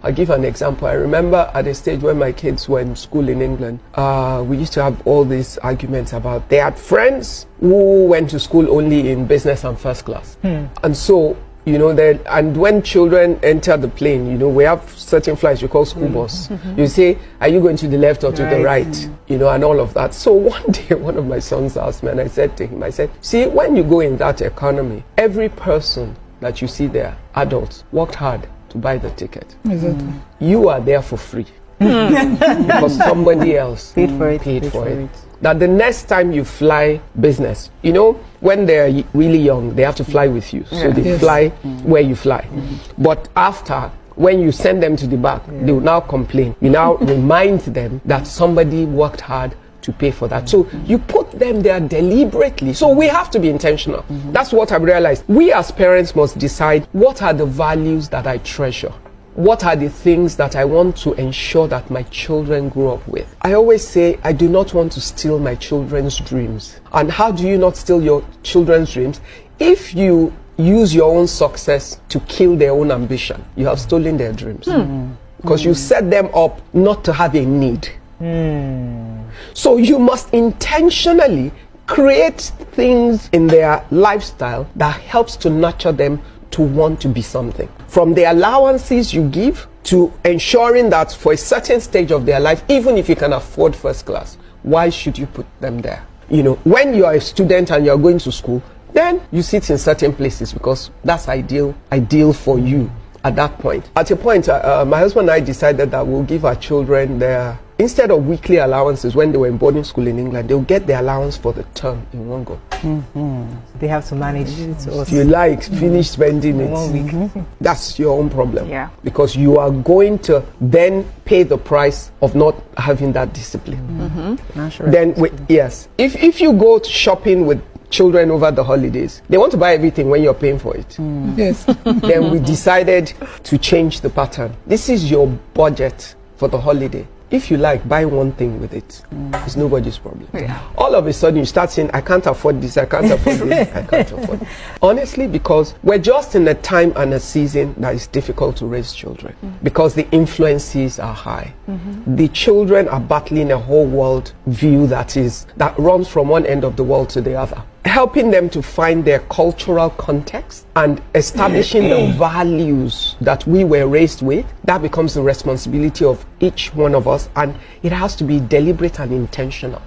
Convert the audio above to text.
I'll give an example. I remember at a stage when my kids were in school in England, we used to have all these arguments about they had friends who went to school only in business and first class. And so, you know, and when children enter the plane, you know, we have certain flights we call school bus. You say, are you going to the left or to the right? You know, and all of that. So one day, one of my sons asked me, and I said to him, I said, see, when you go in that economy, every person that you see there, adults, worked hard to buy the ticket. Exactly. You are there for free. Because somebody else paid for it. That the next time you fly business, you know, when they're really young, they have to fly with you. So they fly where you fly. But after, when you send them to the back, they will now complain. You now remind them that somebody worked hard to pay for that. So you put them there deliberately. So we have to be intentional. That's what I've realized. We as parents must decide, what are the values that I treasure? What are the things that I want to ensure that my children grow up with? I always say, I do not want to steal my children's dreams. And how do you not steal your children's dreams? If you use your own success to kill their own ambition, you have stolen their dreams. Because you set them up not to have a need. So you must intentionally create things in their lifestyle that helps to nurture them to want to be something. From the allowances you give to ensuring that for a certain stage of their life, even if you can afford first class, why should you put them there? You know, when you are a student and you're going to school, then you sit in certain places because that's ideal for you at that point. At a point, my husband and I decided that we'll give our children their, instead of weekly allowances when they were in boarding school in England, they'll get their allowance for the term in one go. They have to manage it. If you like, finish spending it. 1 week. That's your own problem. Yeah. Because you are going to then pay the price of not having that discipline. Then, yes, if you go shopping with children over the holidays, they want to buy everything when you're paying for it. Yes. Then we decided to change the pattern. This is your budget for the holiday. If you like, buy one thing with it. It's nobody's problem. All of a sudden, you start saying, I can't afford this, I can't afford this, I can't afford it. Honestly, because we're just in a time and a season that is difficult to raise children. Because the influences are high. The children are battling a whole world view that runs from one end of the world to the other. Helping them to find their cultural context and establishing the values that we were raised with, that becomes the responsibility of each one of us, and it has to be deliberate and intentional.